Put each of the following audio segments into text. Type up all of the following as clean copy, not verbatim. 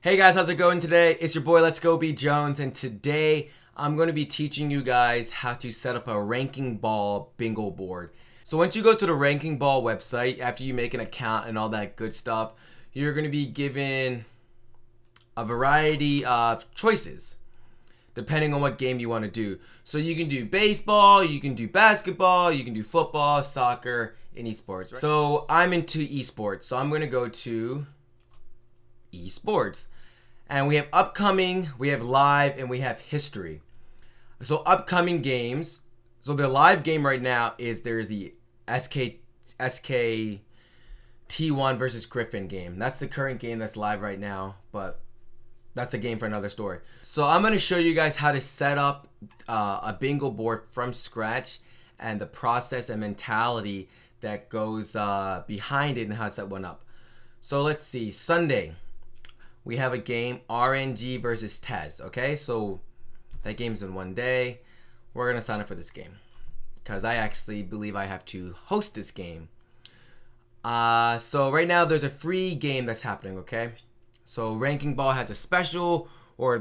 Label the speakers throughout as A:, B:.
A: Hey guys, how's it going today? It's your boy LetsGoBJones, and today I'm going to be teaching you guys how to set up a Ranking Ball bingo board. So once you go to the Ranking Ball website, after you make an account and all that good stuff, you're going to be given a variety of choices depending on what game you want to do. So you can do baseball, you can do basketball, you can do football, soccer, and esports. So I'm into esports, so I'm going to go to esports. And we have upcoming, we have live, and we have history. So upcoming games. So the live game right now is there's the SKT1 versus Griffin game. That's the current game that's live right now, but that's a game for another story. So I'm going to show you guys how to set up a bingo board from scratch and the process and mentality that goes behind it and how to set one up. So let's see, Sunday. We have a game, RNG versus Tez, okay? So that game's in one day. We're going to sign up for this game because I actually believe I have to host this game. So right now there's a free game that's happening, okay? So Ranking Ball has a special, or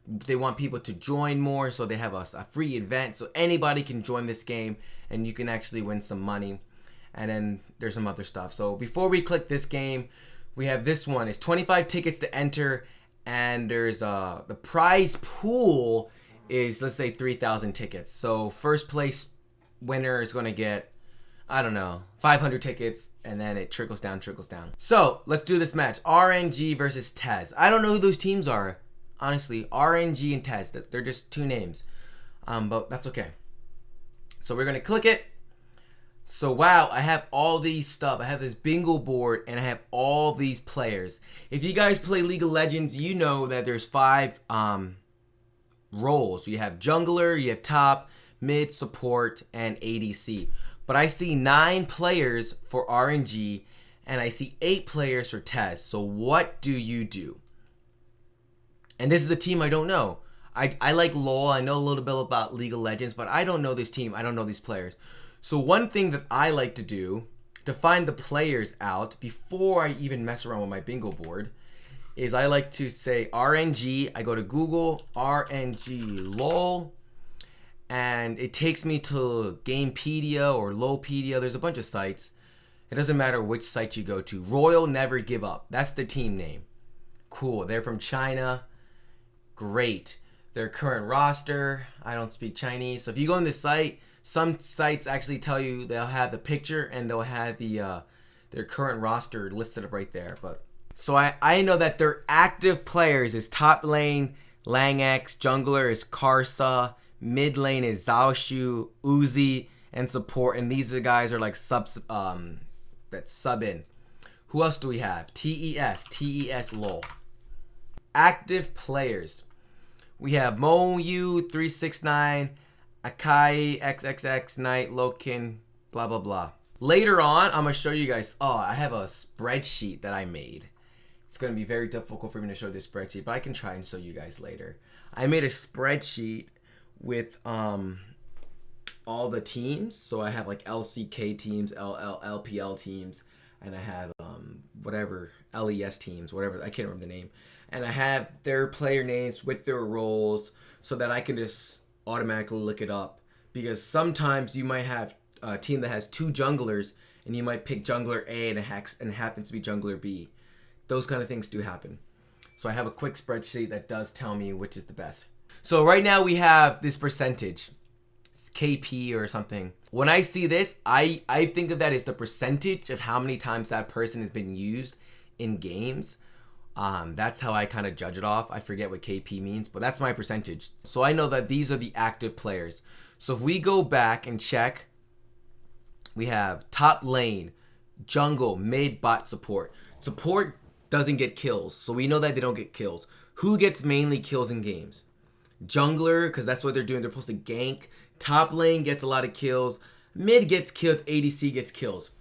A: they want people to join more, so they have a free event. So anybody can join this game and you can actually win some money. And then there's some other stuff. So before we click this game, we have this one. It's 25 tickets to enter, and there's the prize pool is, let's say, 3,000 tickets. So first place winner is going to get, I don't know, 500 tickets, and then it trickles down. So let's do this match. RNG versus Tez. I don't know who those teams are, honestly. RNG and Tez. They're just two names, but that's okay. So we're going to click it. So wow, I have all these stuff. I have this bingo board and I have all these players. If you guys play League of Legends, you know that there's 5 roles. You have jungler, you have top, mid, support, and ADC. But I see 9 players for RNG and I see 8 players for Tez. So what do you do? And this is a team I don't know. I like LoL. I know a little bit about League of Legends, but I don't know this team. I don't know these players. So one thing that I like to do to find the players out before I even mess around with my bingo board is I like to say RNG. I go to Google, RNG LOL, and it takes me to Gamepedia or LoLpedia. There's a bunch of sites. It doesn't matter which site you go to. Royal Never Give Up. That's the team name. Cool. They're from China. Great. Their current roster. I don't speak Chinese. So if you go on this site, some sites actually tell you they'll have the picture and they'll have the their current roster listed up right there. But so I know that their active players is top lane Langx, jungler is Karsa, mid lane is Zaoshu, Uzi, and support. And these are the guys are like that sub in. Who else do we have? TES LOL. Active players. We have MoU369. Akai, XXX, Knight, Lokin, blah, blah, blah. Later on, I'm going to show you guys, I have a spreadsheet that I made. It's going to be very difficult for me to show this spreadsheet, but I can try and show you guys later. I made a spreadsheet with all the teams. So I have like LCK teams, LPL teams, and I have whatever, LES teams, whatever, I can't remember the name. And I have their player names with their roles so that I can just automatically look it up, because sometimes you might have a team that has 2 junglers and you might pick jungler A and it happens to be jungler B. Those kind of things do happen. So I have a quick spreadsheet that does tell me which is the best. So right now we have this percentage. It's KP or something. When I see this, I think of that as the percentage of how many times that person has been used in games. That's how I kind of judge it off. I forget what KP means, but that's my percentage. So I know that these are the active players. So if we go back and check, we have top lane, jungle, mid, bot, support. Support doesn't get kills, so we know that they don't get kills. Who gets mainly kills in games? Jungler, because that's what they're doing. They're supposed to gank. Top lane gets a lot of kills. Mid gets killed. ADC gets kills.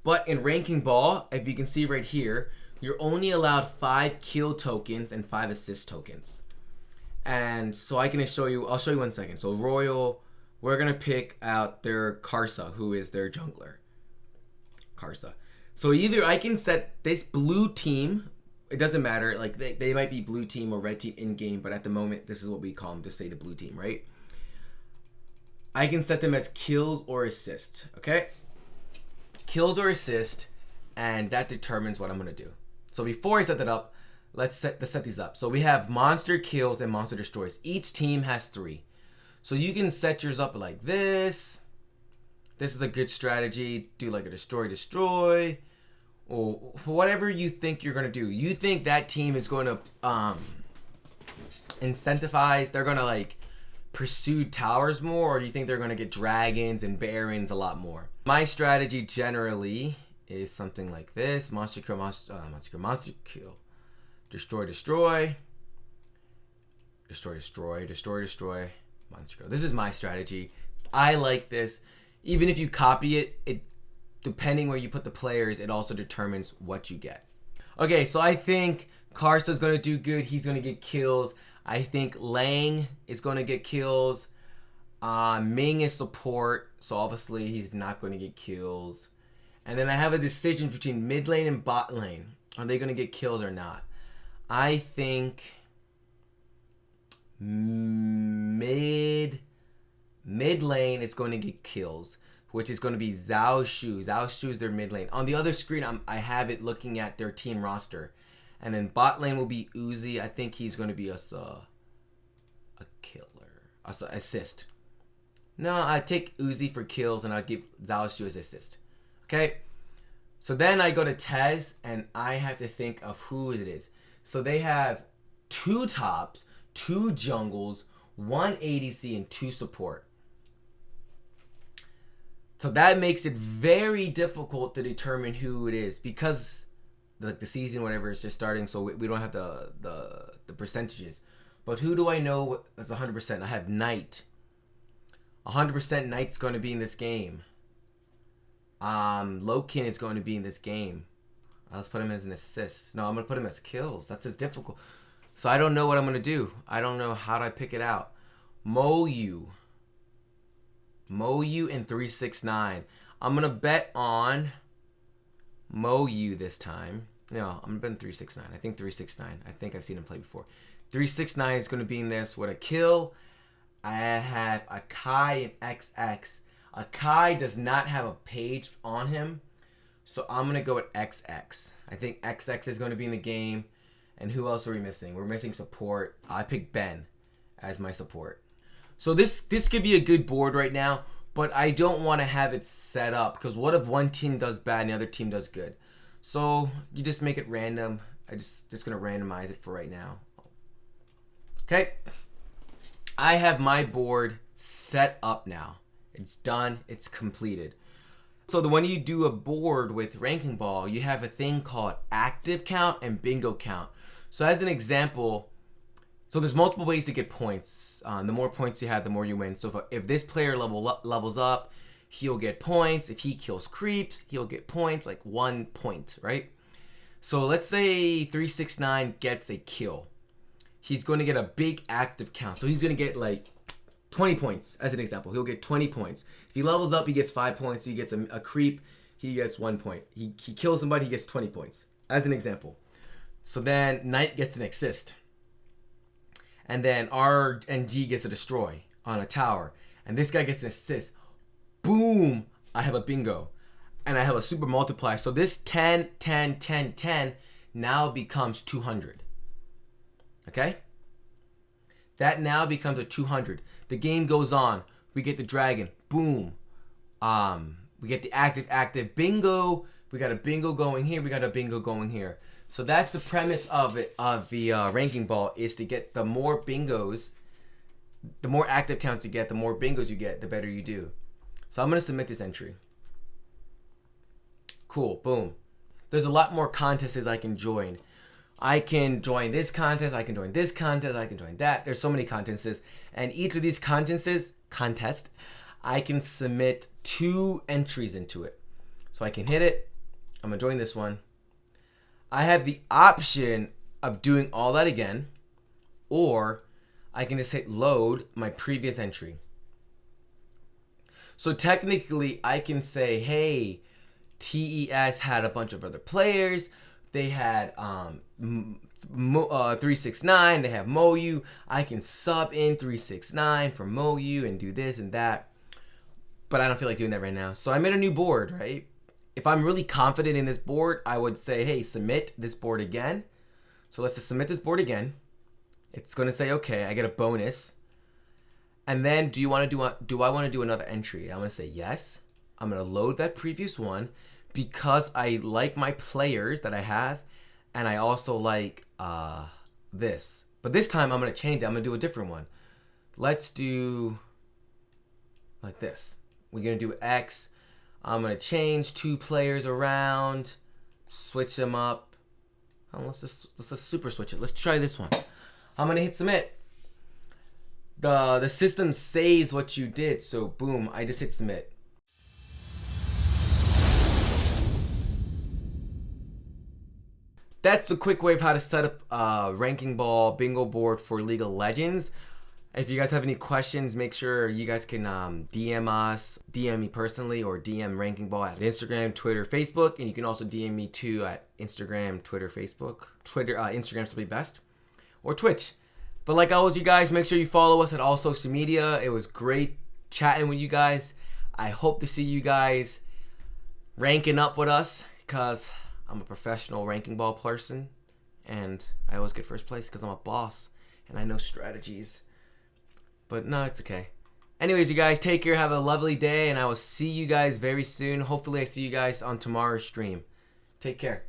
A: But in Ranking Ball, if you can see right here, you're only allowed 5 kill tokens and 5 assist tokens. And so I can show you, I'll show you 1 second. So Royal, we're going to pick out their Karsa, who is their jungler. Karsa. So either I can set this blue team it doesn't matter. Like they might be blue team or red team in game, but at the moment, this is what we call them. Just say the blue team, right? I can set them as kills or assist. Okay, kills or assist, and that determines what I'm gonna do. So before I set that up, let's set these up. So we have monster kills and monster destroys. Each team has 3. So you can set yours up like this. This is a good strategy. Do like a destroy, or whatever you think you're gonna do. You think that team is going to incentivize? They're gonna like pursue towers more, or do you think they're gonna get dragons and barons a lot more? My strategy generally is something like this: monster kill, monster kill, destroy, monster kill. This is my strategy. I like this. Even if you copy it, depending where you put the players, it also determines what you get. Okay, so I think Karsa's gonna do good. He's gonna get kills. I think Lang is gonna get kills. Ming is support, so obviously he's not gonna get kills. And then I have a decision between mid lane and bot lane. Are they gonna get kills or not? I think mid lane is going to get kills, which is going to be Zhao Shu. Zhao Shu is their mid lane. On the other screen, I have it looking at their team roster. And then bot lane will be Uzi. I think he's going to be a killer. Assist. No, I take Uzi for kills and I'll give Zhao Shu as assist. Okay? So then I go to Tez and I have to think of who it is. So they have 2 tops, 2 jungles, 1 ADC, and 2 support. So that makes it very difficult to determine who it is because like the season, whatever, is just starting, so we don't have the percentages. But who do I know that's 100%? I have Knight. 100% Knight's going to be in this game. Loken is going to be in this game. Let's put him as an assist. No, I'm going to put him as kills. That's as difficult. So I don't know what I'm going to do. I don't know how do I pick it out. Moyu and 369. I'm going to bet on Moyu this time. No, I'm going to bet on 369. I think 369. I think I've seen him play before. 369 is going to be in this with a kill. I have Akai and XX. Akai does not have a page on him. So I'm going to go with XX. I think XX is going to be in the game. And who else are we missing? We're missing support. I picked Ben as my support. So this could be a good board right now, but I don't want to have it set up because what if one team does bad and the other team does good? So you just make it random. I just going to randomize it for right now. Okay. I have my board set up now. It's done. It's completed. So when you do a board with Ranking Ball, you have a thing called active count and bingo count. So as an example, so there's multiple ways to get points. The more points you have, the more you win. So if this player levels up, he'll get points. If he kills creeps, he'll get points, like 1 point, right? So let's say 369 gets a kill. He's going to get a big active count. So he's going to get like 20 points as an example. He'll get 20 points. If he levels up, he gets 5 points. He gets a creep, he gets 1 point. He kills somebody, he gets 20 points as an example. So then Knight gets an assist. And then RNG gets a destroy on a tower. And this guy gets an assist. Boom! I have a bingo. And I have a super multiplier. So this 10, 10, 10, 10 now becomes 200. Okay? That now becomes a 200. The game goes on. We get the dragon. Boom. We get the active bingo. We got a bingo going here. We got a bingo going here. So that's the premise of it, of the ranking ball, is to get the more bingos, the more active counts you get, the more bingos you get, the better you do. So I'm going to submit this entry. Cool. Boom. There's a lot more contests I can join. I can join this contest. I can join this contest. I can join that. There's so many contests. And each of these contest, I can submit 2 entries into it. So I can hit it. I'm going to join this one. I have the option of doing all that again, or I can just hit load my previous entry. So technically I can say, hey, TES had a bunch of other players. They had 369. They have Moyu. I can sub in 369 for Moyu and do this and that. But I don't feel like doing that right now. So I made a new board, right? If I'm really confident in this board, I would say, hey, submit this board again. So let's just submit this board again. It's going to say, okay, I get a bonus. And then do I want to do another entry? I'm going to say yes. I'm going to load that previous one because I like my players that I have. And I also like this. But this time I'm going to change it. I'm going to do a different one. Let's do like this. We're going to do X. I'm going to change 2 players around. Switch them up. Oh, let's just super switch it. Let's try this one. I'm going to hit submit. The system saves what you did. So boom, I just hit submit. That's the quick way of how to set up a RankingBall bingo board for League of Legends. If you guys have any questions, make sure you guys can DM us, DM me personally, or DM RankingBall at Instagram, Twitter, Facebook, and you can also DM me too at Instagram, Twitter, Facebook. Instagram's probably best, or Twitch. But like always, you guys, make sure you follow us at all social media. It was great chatting with you guys. I hope to see you guys ranking up with us because I'm a professional RankingBall person, and I always get first place because I'm a boss and I know strategies. But no, it's okay. Anyways, you guys, take care, have a lovely day, and I will see you guys very soon. Hopefully I see you guys on tomorrow's stream. Take care.